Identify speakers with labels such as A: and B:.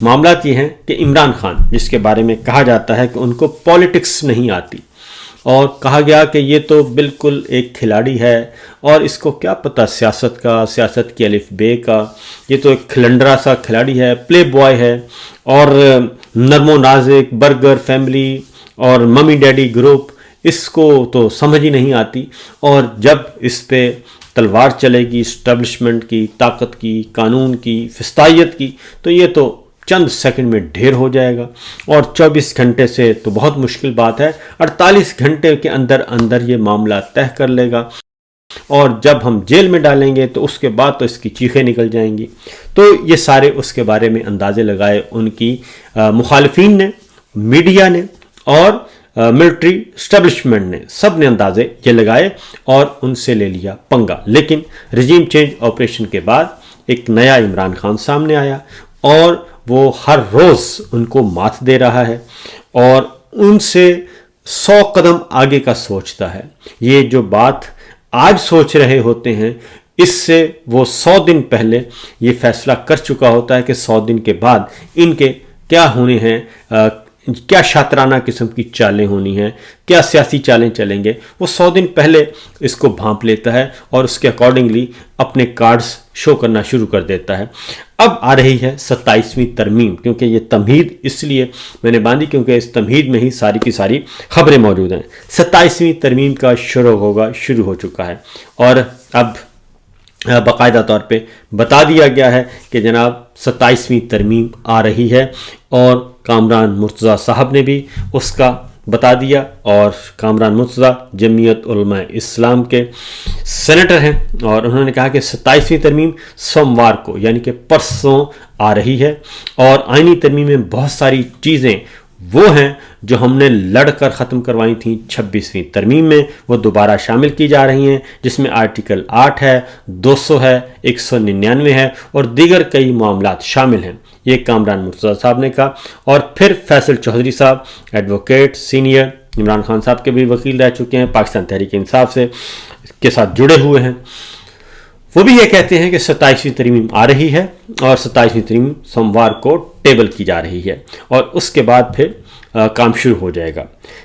A: معاملات یہ ہیں کہ عمران خان، جس کے بارے میں کہا جاتا ہے کہ ان کو پالیٹکس نہیں آتی، اور کہا گیا کہ یہ تو بالکل ایک کھلاڑی ہے اور اس کو کیا پتہ سیاست کا، سیاست کی الف بے کا، یہ تو ایک کھلنڈرا سا کھلاڑی ہے، پلے بوائے ہے، اور نرم و نازک برگر فیملی اور ممی ڈیڈی گروپ اس کو تو سمجھ ہی نہیں آتی، اور جب اس پہ تلوار چلے گی اسٹیبلشمنٹ کی، طاقت کی، قانون کی، فسطائیت کی، تو یہ تو چند سیکنڈ میں ڈھیر ہو جائے گا، اور 24 گھنٹے سے تو بہت مشکل بات ہے، 48 گھنٹے کے اندر اندر یہ معاملہ طے کر لے گا، اور جب ہم جیل میں ڈالیں گے تو اس کے بعد تو اس کی چیخیں نکل جائیں گی۔ تو یہ سارے اس کے بارے میں اندازے لگائے ان کی مخالفین نے، میڈیا نے، اور ملٹری اسٹیبلشمنٹ نے، سب نے اندازے یہ لگائے اور ان سے لے لیا پنگا۔ لیکن رجیم چینج آپریشن کے بعد ایک نیا عمران خان سامنے آیا، اور وہ ہر روز ان کو مات دے رہا ہے اور ان سے 100 قدم آگے کا سوچتا ہے۔ یہ جو بات آج سوچ رہے ہوتے ہیں، اس سے وہ 100 دن پہلے یہ فیصلہ کر چکا ہوتا ہے کہ 100 دن کے بعد ان کے کیا ہونے ہیں، کیا شاطرانہ قسم کی چالیں ہونی ہیں، کیا سیاسی چالیں چلیں گے۔ وہ 100 دن پہلے اس کو بھانپ لیتا ہے اور اس کے اکارڈنگلی اپنے کارڈز شو کرنا شروع کر دیتا ہے۔ اب آ رہی ہے 27ویں ترمیم، کیونکہ یہ تمہید اس لیے میں نے باندھی کیونکہ اس تمہید میں ہی ساری کی ساری خبریں موجود ہیں۔ 27ویں ترمیم کا شروع ہو چکا ہے، اور اب باقاعدہ طور پہ بتا دیا گیا ہے کہ جناب 27ویں ترمیم آ رہی ہے، اور کامران مرتضیٰ صاحب نے بھی اس کا بتا دیا، اور کامران مرتضیٰ جمعیت علماء اسلام کے سینیٹر ہیں، اور انہوں نے کہا کہ 27ویں ترمیم سوموار کو یعنی کہ پرسوں آ رہی ہے، اور آئینی ترمیم میں بہت ساری چیزیں وہ ہیں جو ہم نے لڑ کر ختم کروائی تھیں 26ویں ترمیم میں، وہ دوبارہ شامل کی جا رہی ہیں، جس میں آرٹیکل 8 ہے، 200 ہے، 199 ہے، اور دیگر کئی معاملات شامل ہیں۔ یہ کامران مرتضیٰ صاحب نے کہا، اور پھر فیصل چودھری صاحب ایڈوکیٹ سینئر، عمران خان صاحب کے بھی وکیل رہ چکے ہیں، پاکستان تحریک انصاف سے کے ساتھ جڑے ہوئے ہیں، وہ بھی یہ کہتے ہیں کہ 27ویں ترمیم آ رہی ہے، اور 27ویں ترمیم سوموار کو ٹیبل کی جا رہی ہے، اور اس کے بعد پھر کام شروع ہو جائے گا۔